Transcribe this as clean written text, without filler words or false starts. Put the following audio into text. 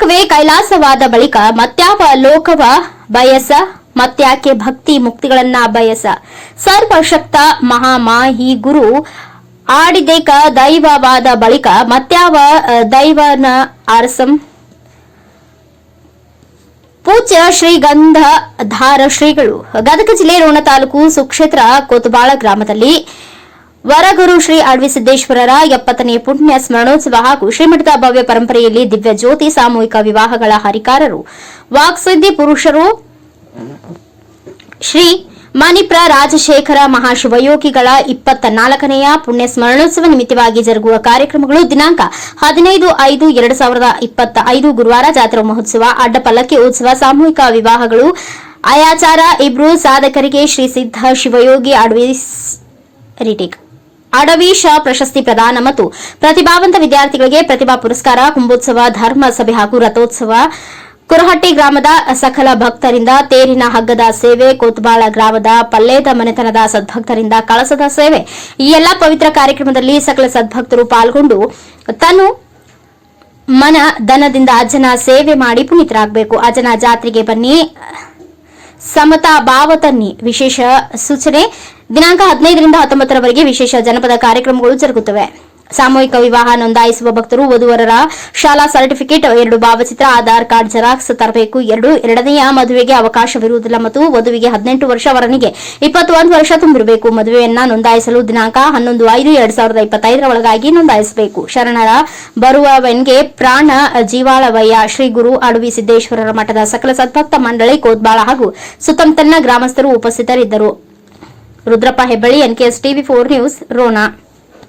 ನರಕವೇ ಕೈಲಾಸವಾದ ಬಳಿಕ ಮತ್ಯಾವ ಲೋಕವ ಬಯಸ, ಮತ್ಯಾಕೆ ಭಕ್ತಿ ಮುಕ್ತಿಗಳನ್ನ ಬಯಸ. ಸರ್ವಶಕ್ತ ಮಹಾಮಾಹಿ ಗುರು ಆಡಿದೇಕ ದೈವವಾದ ಬಳಿಕ ಮತ್ಯಾವ ದೈವನ ಅರಸಂ. ಪೂಜ್ಯ ಶ್ರೀ ಗಂಧಧಾರ ಶ್ರೀಗಳು ಗದಗ ಜಿಲ್ಲೆ ರೋಣ ತಾಲೂಕು ಸುಕ್ಷೇತ್ರ ಕೋತಬಾಳ ಗ್ರಾಮದಲ್ಲಿ ವರಗುರು ಶ್ರೀ ಅಡವಿ ಸಿದ್ದೇಶ್ವರರ 70ನೇ ಪುಣ್ಯ ಸ್ಮರಣೋತ್ಸವ ಹಾಗೂ ಶ್ರೀಮಠದ ಭವ್ಯ ಪರಂಪರೆಯಲ್ಲಿ ದಿವ್ಯ ಜ್ಯೋತಿ ಸಾಮೂಹಿಕ ವಿವಾಹಗಳ ಹರಿಕಾರರು, ವಾಕ್ಸಿದ್ಧಿ ಪುರುಷರು ಶ್ರೀ ಮಣಿಪ್ರ ರಾಜಶೇಖರ ಮಹಾಶಿವಯೋಗಿಗಳ 24ನೆಯ ಪುಣ್ಯ ಸ್ಮರಣೋತ್ಸವ ನಿಮಿತ್ತವಾಗಿ ಜರುಗುವ ಕಾರ್ಯಕ್ರಮಗಳು ದಿನಾಂಕ 15/5/2025 ಗುರುವಾರ ಜಾತ್ರಾ ಮಹೋತ್ಸವ, ಅಡ್ಡಪಲ್ಲಕ್ಕಿ ಉತ್ಸವ, ಸಾಮೂಹಿಕ ವಿವಾಹಗಳು, ಆಯಾಚಾರ, ಇಬ್ರು ಸಾಧಕರಿಗೆ ಶ್ರೀ ಸಿದ್ಧ ಶಿವಯೋಗಿ ಅಡವೀಶ ಪ್ರಶಸ್ತಿ ಪ್ರದಾನ ಮತ್ತು ಪ್ರತಿಭಾವಂತ ವಿದ್ಯಾರ್ಥಿಗಳಿಗೆ ಪ್ರತಿಭಾ ಪುರಸ್ಕಾರ, ಕುಂಭೋತ್ಸವ, ಧರ್ಮ ಸಭೆ ಹಾಗೂ ರಥೋತ್ಸವ, ಕುರಹಟ್ಟಿ ಗ್ರಾಮದ ಸಕಲ ಭಕ್ತರಿಂದ ತೇರಿನ ಹಗ್ಗದ ಸೇವೆ, ಕೋತಬಾಳ ಗ್ರಾಮದ ಪಲ್ಲೇದ ಮನೆತನದ ಸದ್ಭಕ್ತರಿಂದ ಕಳಸದ ಸೇವೆ. ಈ ಎಲ್ಲಾ ಪವಿತ್ರ ಕಾರ್ಯಕ್ರಮದಲ್ಲಿ ಸಕಲ ಸದ್ಭಕ್ತರು ಪಾಲ್ಗೊಂಡು ತನು ಮನ ದನದಿಂದ ಅಜ್ಜನ ಸೇವೆ ಮಾಡಿ ಪುನೀತರಾಗಬೇಕು. ಅಜ್ಜನ ಜಾತ್ರೆಗೆ ಬನ್ನಿ, ಸಮತಾ ಭಾವ ತನ್ನಿ. ವಿಶೇಷ ಸೂಚನೆ: ದಿನಾಂಕ 15ರಿಂದ 19ರವರೆಗೆ ವಿಶೇಷ ಜನಪದ ಕಾರ್ಯಕ್ರಮಗಳು ಜರುಗುತ್ತವೆ. ಸಾಮೂಹಿಕ ವಿವಾಹ ನೋಂದಾಯಿಸುವ ಭಕ್ತರು ವಧುವರರ ಶಾಲಾ ಸರ್ಟಿಫಿಕೇಟ್, 2 ಭಾವಚಿತ್ರ, ಆಧಾರ್ ಕಾರ್ಡ್ ಜೆರಾಕ್ಸ್ ತರಬೇಕು. ಎರಡನೆಯ ಮದುವೆಗೆ ಅವಕಾಶವಿರುವುದಿಲ್ಲ ಮತ್ತು ವಧುವಿಗೆ 18 ವರ್ಷ, ವರನಿಗೆ 21 ವರ್ಷ ತುಂಬಿರಬೇಕು. ಮದುವೆಯನ್ನ ನೋಂದಾಯಿಸಲು ದಿನಾಂಕ 11/5/2025 ಒಳಗಾಗಿ ನೋಂದಾಯಿಸಬೇಕು. ಶರಣರ ಬರುವವನಿಗೆ ಪ್ರಾಣ ಜೀವಾಳವಯ್ಯ. ಶ್ರೀ ಗುರು ಅಡವಿ ಸಿದ್ದೇಶ್ವರರ ಮಠದ ಸಕಲ ಸದ್ಭಕ್ತ ಮಂಡಳಿ, ಕೋತಬಾಳ ಹಾಗೂ ಸುತ್ತಮುತ್ತಲಿನ ಗ್ರಾಮಸ್ಥರು ಉಪಸ್ಥಿತರಿದ್ದರು. Rudrappa Hebballi, NKS TV 4 news, Ron.